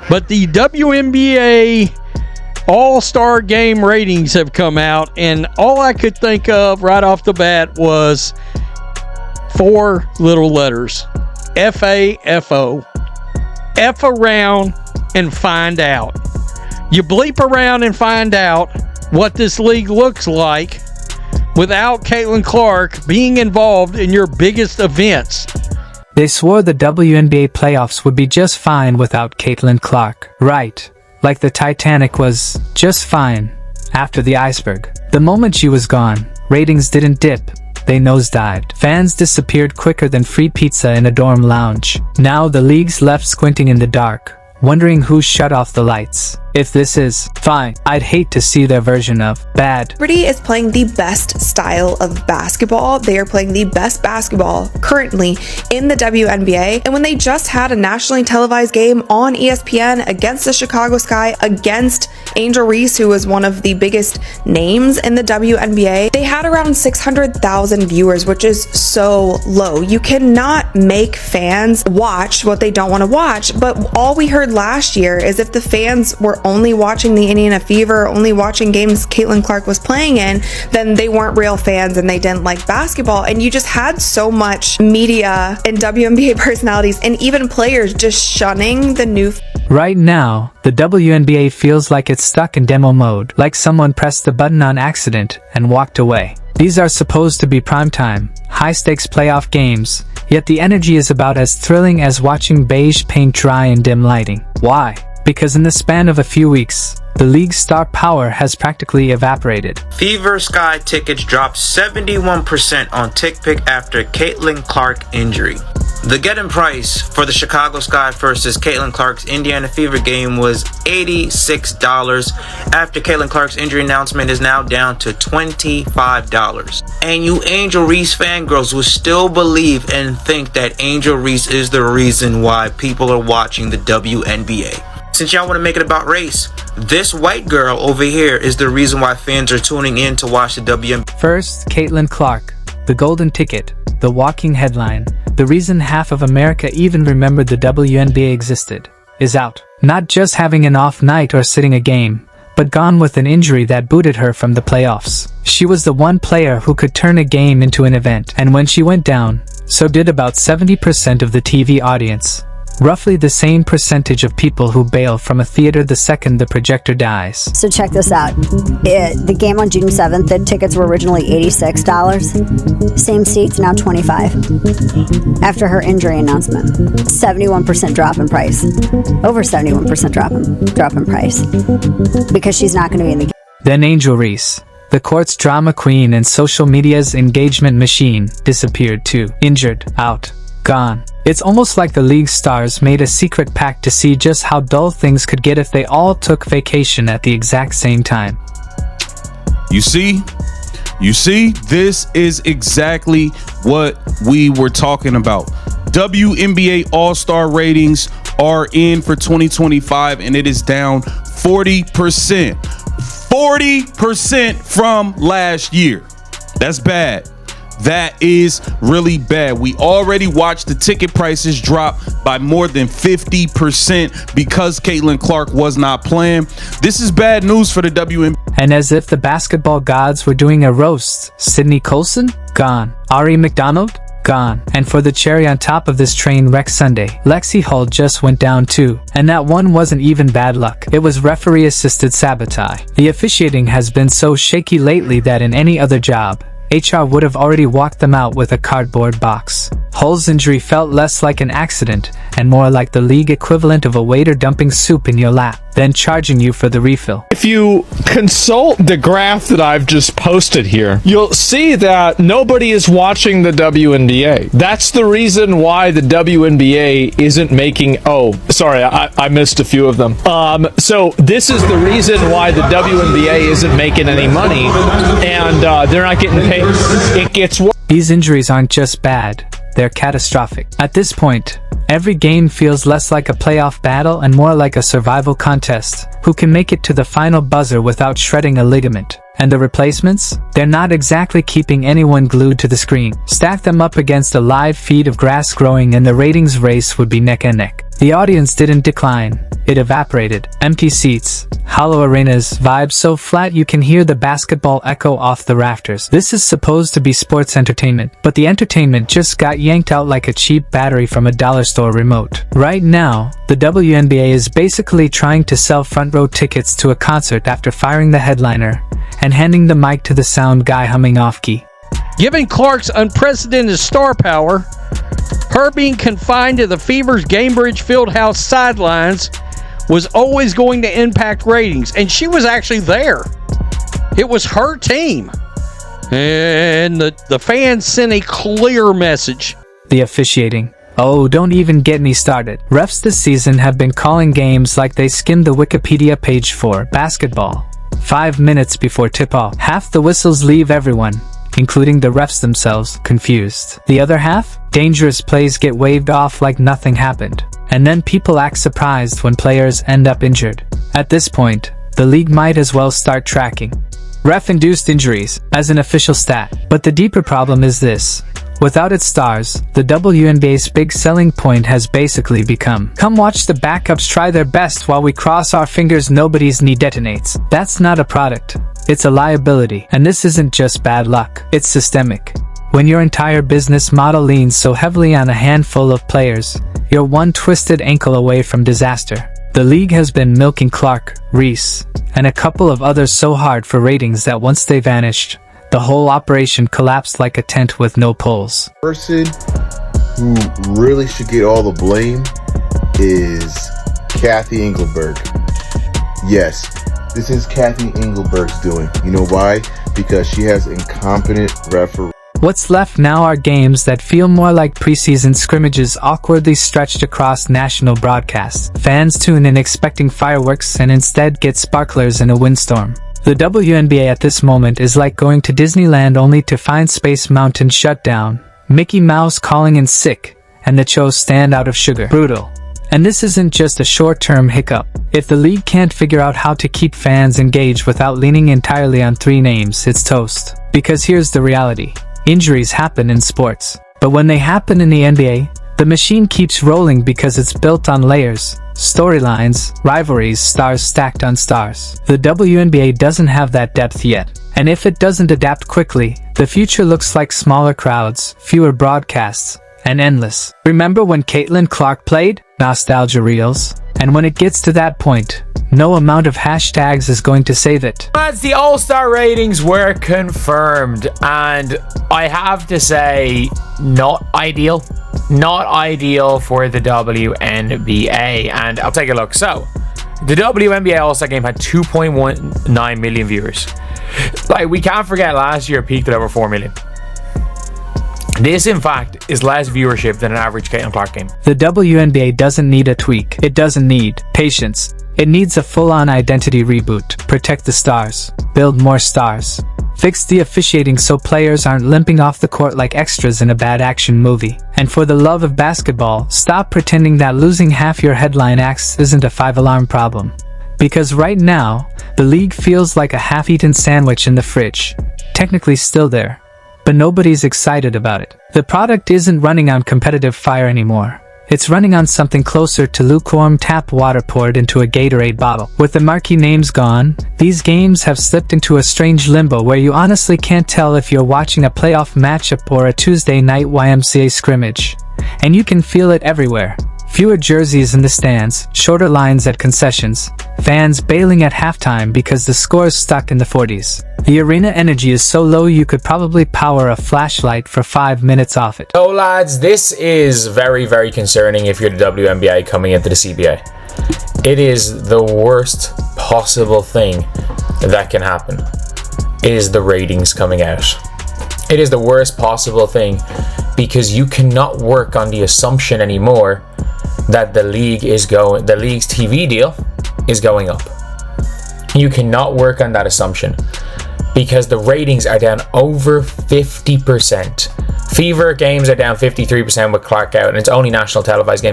But the WNBA All-Star Game ratings have come out, and all I could think of right off the bat was 4 little letters. F-A-F-O. F around and find out. You bleep around and find out what this league looks like without Caitlin Clark being involved in your biggest events. They swore the WNBA playoffs would be just fine without Caitlin Clark. Right. Like the Titanic was just fine after the iceberg. The moment she was gone, ratings didn't dip. They nosedived. Fans disappeared quicker than free pizza in a dorm lounge. Now the league's left squinting in the dark, wondering who shut off the lights. If this is fine, I'd hate to see their version of bad. Liberty is playing the best style of basketball. They are playing the best basketball currently in the WNBA. And when they just had a nationally televised game on ESPN against the Chicago Sky, against Angel Reese, who was one of the biggest names in the WNBA, they had around 600,000 viewers, which is so low. You cannot make fans watch what they don't want to watch. But all we heard last year is if the fans were only watching the Indiana Fever, only watching games Caitlin Clark was playing in, then they weren't real fans and they didn't like basketball. And you just had so much media and WNBA personalities and even players just shunning the new. Right now, the WNBA feels like it's stuck in demo mode, like someone pressed the button on accident and walked away. These are supposed to be primetime, high-stakes playoff games, yet the energy is about as thrilling as watching beige paint dry in dim lighting. Why? Because in the span of a few weeks, the league's star power has practically evaporated. Fever Sky tickets dropped 71% on TickPick after Caitlin Clark injury. The get-in price for the Chicago Sky versus Caitlin Clark's Indiana Fever game was $86. After Caitlin Clark's injury announcement is now down to $25. And you Angel Reese fangirls will still believe and think that Angel Reese is the reason why people are watching the WNBA. Since y'all want to make it about race, this white girl over here is the reason why fans are tuning in to watch the WNBA. First, Caitlin Clark, the golden ticket, the walking headline, the reason half of America even remembered the WNBA existed, is out. Not just having an off night or sitting a game, but gone with an injury that booted her from the playoffs. She was the one player who could turn a game into an event, and when she went down, so did about 70% of the TV audience. Roughly the same percentage of people who bail from a theater the second the projector dies. So check this out. The game on June 7th, the tickets were originally $86. Same seats, now $25. After her injury announcement, 71% drop in price. Over 71% drop in price. Because she's not going to be in the game. Then Angel Reese, the court's drama queen and social media's engagement machine, disappeared too. Injured, out, gone. It's almost like the league stars made a secret pact to see just how dull things could get if they all took vacation at the exact same time. You see, this is exactly what we were talking about. WNBA All-Star ratings are in for 2025 and it is down 40%. 40% from last year. That's bad. That is really bad. We already watched the ticket prices drop by more than 50% because Caitlin Clark was not playing. This is bad news for the WNBA. And as if the basketball gods were doing a roast, Sydney Colson? Gone. Ari McDonald? Gone. And for the cherry on top of this train wreck Sunday, Lexi Hull just went down too. And that one wasn't even bad luck. It was referee-assisted sabotage. The officiating has been so shaky lately that in any other job, HR would have already walked them out with a cardboard box. Hull's injury felt less like an accident and more like the league equivalent of a waiter dumping soup in your lap, then charging you for the refill. If you consult the graph that I've just posted here, you'll see that nobody is watching the WNBA. That's the reason why the WNBA isn't making... Oh, sorry, I missed a few of them. So this is the reason why the WNBA isn't making any money, and they're not getting paid. It gets worse. These injuries aren't just bad, they're catastrophic. At this point, every game feels less like a playoff battle and more like a survival contest. Who can make it to the final buzzer without shredding a ligament? And the replacements? They're not exactly keeping anyone glued to the screen. Stack them up against a live feed of grass growing and the ratings race would be neck and neck. The audience didn't decline. It evaporated. Empty seats, hollow arenas, vibes so flat you can hear the basketball echo off the rafters. This is supposed to be sports entertainment, but the entertainment just got yanked out like a cheap battery from a dollar store remote. Right now, the WNBA is basically trying to sell front row tickets to a concert after firing the headliner and handing the mic to the sound guy humming off-key. Given Clark's unprecedented star power, her being confined to the Fever's Gainbridge Fieldhouse sidelines was always going to impact ratings, and she was actually there. It was her team. And the fans sent a clear message. The officiating. Oh, don't even get me started. Refs this season have been calling games like they skimmed the Wikipedia page for basketball 5 minutes before tip-off. Half the whistles leave everyone, including the refs themselves, confused. The other half? Dangerous plays get waved off like nothing happened. And then people act surprised when players end up injured. At this point, the league might as well start tracking ref-induced injuries as an official stat. But the deeper problem is this. Without its stars, the WNBA's big selling point has basically become, come watch the backups try their best while we cross our fingers nobody's knee detonates. That's not a product. It's a liability. And this isn't just bad luck. It's systemic. When your entire business model leans so heavily on a handful of players, you're one twisted ankle away from disaster. The league has been milking Clark, Reese, and a couple of others so hard for ratings that once they vanished, the whole operation collapsed like a tent with no poles. Person who really should get all the blame is Kathy Engelberg. Yes, this is Kathy Engelberg's doing. You know why? Because she has incompetent referees. What's left now are games that feel more like preseason scrimmages awkwardly stretched across national broadcasts. Fans tune in expecting fireworks and instead get sparklers in a windstorm. The WNBA at this moment is like going to Disneyland only to find Space Mountain shut down, Mickey Mouse calling in sick, and the show stand out of sugar. Brutal. And this isn't just a short-term hiccup. If the league can't figure out how to keep fans engaged without leaning entirely on three names, it's toast. Because here's the reality. Injuries happen in sports. But when they happen in the NBA, the machine keeps rolling because it's built on layers, storylines, rivalries, stars stacked on stars. The WNBA doesn't have that depth yet. And if it doesn't adapt quickly, the future looks like smaller crowds, fewer broadcasts, and endless. Remember when Caitlin Clark played? Nostalgia reels. And when it gets to that point, no amount of hashtags is going to save it. As the All-Star ratings were confirmed, and I have to say, not ideal. Not ideal for the WNBA. And I'll take a look. So, the WNBA All-Star game had 2.19 million viewers. Like, we can't forget last year peaked at over 4 million. This, in fact, is less viewership than an average Caitlin Clark game. The WNBA doesn't need a tweak. It doesn't need patience. It needs a full-on identity reboot. Protect the stars. Build more stars. Fix the officiating so players aren't limping off the court like extras in a bad action movie. And for the love of basketball, stop pretending that losing half your headline acts isn't a 5-alarm problem. Because right now, the league feels like a half-eaten sandwich in the fridge. Technically still there, but nobody's excited about it. The product isn't running on competitive fire anymore. It's running on something closer to lukewarm tap water poured into a Gatorade bottle. With the marquee names gone, these games have slipped into a strange limbo where you honestly can't tell if you're watching a playoff matchup or a Tuesday night YMCA scrimmage. And you can feel it everywhere. Fewer jerseys in the stands, shorter lines at concessions, fans bailing at halftime because the score's stuck in the 40s. The arena energy is so low you could probably power a flashlight for 5 minutes off it. So lads, this is very, very concerning if you're the WNBA coming into the CBA. It is the worst possible thing that can happen. It is the ratings coming out. It is the worst possible thing because you cannot work on the assumption anymore that the league's TV deal is going up. You cannot work on that assumption because the ratings are down over 50%. Fever games are down 53% with Clark out, and it's only national televised games.